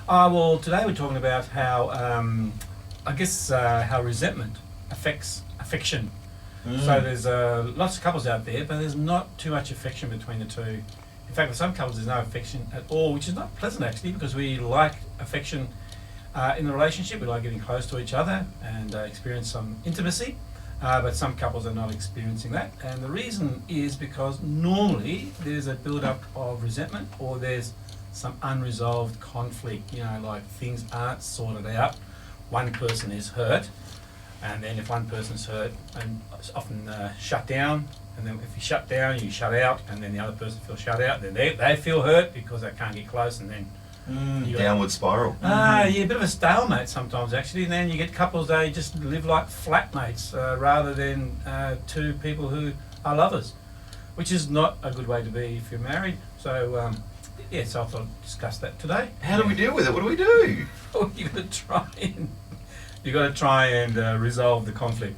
Well, today we're talking about how, how resentment affects affection. So there's lots of couples out there, but there's not too much affection between the two. In fact, with some couples, there's no affection at all, which is not pleasant actually, because we like affection in the relationship. We like getting close to each other and experience some intimacy. But some couples are not experiencing that, and the reason is because normally there's a build-up of resentment, or there's some unresolved conflict, like things aren't sorted out. One person is hurt, and then if one person's hurt, and it's often shut down, and then if you shut down, you shut out, and then the other person feels shut out, then they feel hurt because they can't get close, and then downward spiral. Yeah, a bit of a stalemate sometimes actually, and then you get couples, they just live like flatmates rather than two people who are lovers, which is not a good way to be if you're married. So so I thought I'd discuss that today. How do we deal with it? What do we do? Well, you've got to try and resolve the conflict.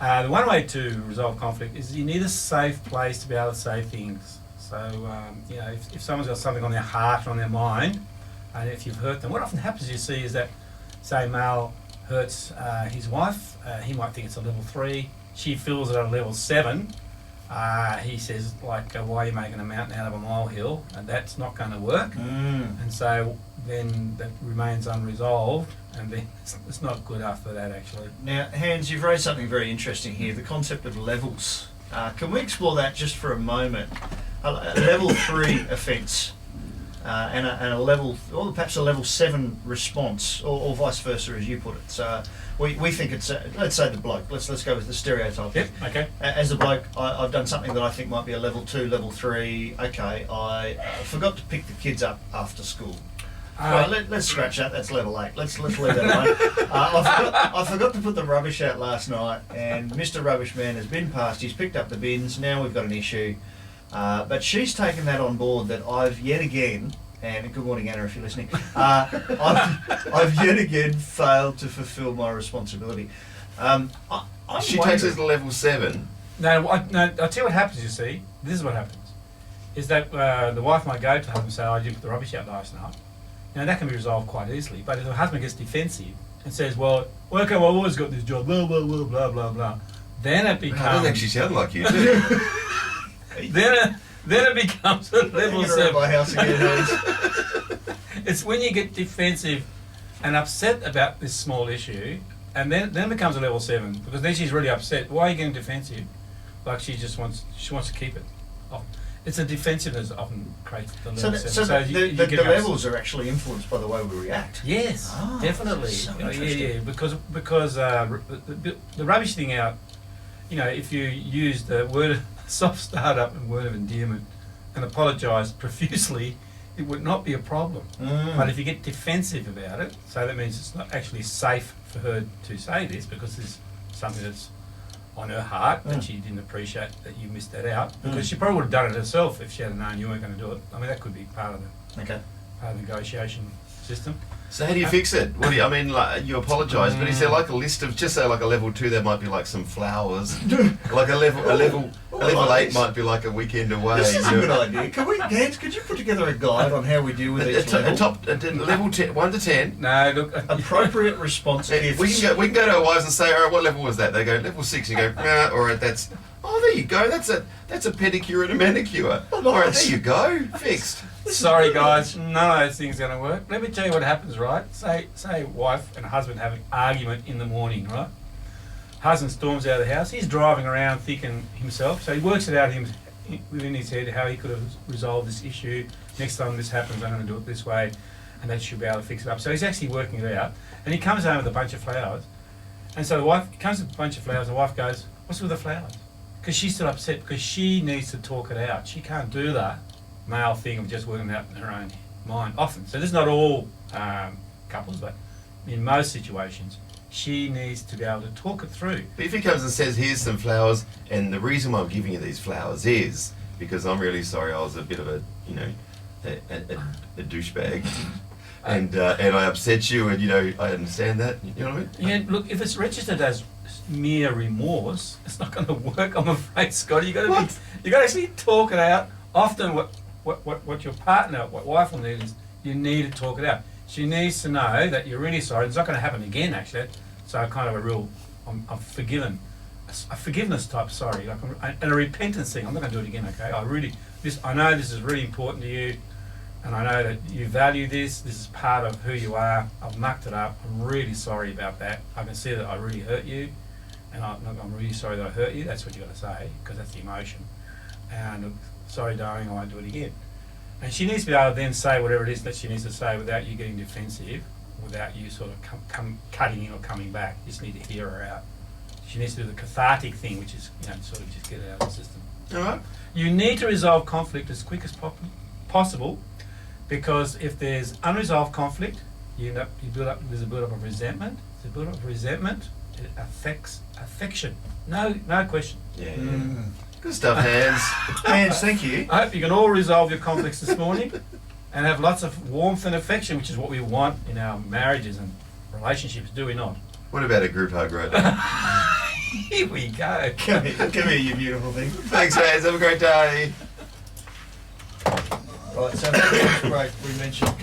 The one way to resolve conflict is you need a safe place to be able to say things. So, if someone's got something on their heart or on their mind, and if you've hurt them, what often happens you see is that, say, male hurts his wife, he might think it's a level 3, she feels it at a level 7, he says, like, why are you making a mountain out of a molehill? And that's not going to work. And so then that remains unresolved, and then it's not good after that, actually. Now, Hans, you've raised something very interesting here, the concept of levels. Can we explore that just for a moment? A level 3 offence and a level, or perhaps a level 7 response, or vice versa, as you put it. So we think it's, let's say the bloke, let's go with the stereotype. Yep, okay. As the bloke, I've done something that I think might be a level 2, level 3. Okay, I forgot to pick the kids up after school. Right, let's scratch that. That's level 8. Let's leave that alone. I forgot to put the rubbish out last night, and Mr. Rubbish Man has been past. He's picked up the bins. Now we've got an issue. But she's taken that on board that I've yet again, and good morning Anna if you're listening, I've yet again failed to fulfil my responsibility. She takes us to level 7. No, I'll tell you what happens, you see. This is what happens. Is that the wife might go to the husband and say, I didn't put the rubbish out last night. Now that can be resolved quite easily, but if the husband gets defensive and says, well, okay, well, I've always got this job, blah, blah, blah, blah, blah, blah, then it becomes... That doesn't actually sound like you, do then it becomes a level 7. My house again, Hans. It's when you get defensive and upset about this small issue, and then it becomes a level 7, because then she's really upset. Why are you getting defensive? Like she wants to keep it. It's a defensiveness that often creates the level 7. So the levels are actually influenced by the way we react. Yes, definitely. So yeah, because the rubbish thing out. If you use the word soft start-up and word of endearment and apologise profusely, it would not be a problem. But if you get defensive about it, so that means it's not actually safe for her to say this because there's something that's on her heart that she didn't appreciate that you missed that out, because she probably would have done it herself if she had known you weren't going to do it. I mean, that could be part of the negotiation system. So how do you fix it? What do you, I mean, like, you apologise, but is there like a list of, just say like a level 2, there might be like some flowers, like a level 8 might be like a weekend away. This is a good idea. Hans, could you put together a guide on how we deal with each level? Level 10, 1 to 10. No, look, appropriate response. We can go to our wives and say, all right, what level was that? They go level 6. You go, nah, all right, that's. Oh, there you go. That's a pedicure and a manicure. Oh, nice. All right, there you go. Fixed. Sorry, guys. None of those things are going to work. Let me tell you what happens, right? Say wife and husband have an argument in the morning, right? Husband storms out of the house. He's driving around thinking himself. So he works it out within his head how he could have resolved this issue. Next time this happens, I'm going to do it this way, and that should be able to fix it up. So he's actually working it out. And he comes home with a bunch of flowers. And so the wife comes with a bunch of flowers. The wife goes, "What's with the flowers?" Because she's still upset because she needs to talk it out. She can't do that male thing of just working it out in her own mind often. So this is not all couples, but in most situations, she needs to be able to talk it through. But if he comes and says, here's some flowers, and the reason why I'm giving you these flowers is because I'm really sorry I was a bit of a douchebag. And I upset you, and I understand that. You know what I mean? Yeah. Look, if it's registered as mere remorse, it's not going to work. I'm afraid, Scotty. You got to actually talk it out. Often, what your partner, what wife will need is You need to talk it out. She needs to know that you're really sorry. It's not going to happen again, actually. So kind of a real, I'm forgiven, a forgiveness type sorry, like and a repentance thing. I'm not going to do it again. Okay, I know this is really important to you, and I know that you value this. This is part of who you are. I've mucked it up. I'm really sorry about that. I can see that I really hurt you, and I'm really sorry that I hurt you. That's what you got to say, because that's the emotion. And sorry, darling, I won't do it again. And she needs to be able to then say whatever it is that she needs to say without you getting defensive, without you sort of cutting in or coming back. You just need to hear her out. She needs to do the cathartic thing, which is, sort of just get it out of the system. All right. You need to resolve conflict as quick as possible, because if there's unresolved conflict, there's a build-up of resentment. There's a build-up of resentment. It affects affection. No question. Yeah. Good stuff, Hans. Hans, thank you. I hope you can all resolve your conflicts this morning and have lots of warmth and affection, which is what we want in our marriages and relationships, do we not? What about a group hug right now? Here we go. Come here, you beautiful thing. Thanks, Hans. Have a great day. Right, so before the break, we mentioned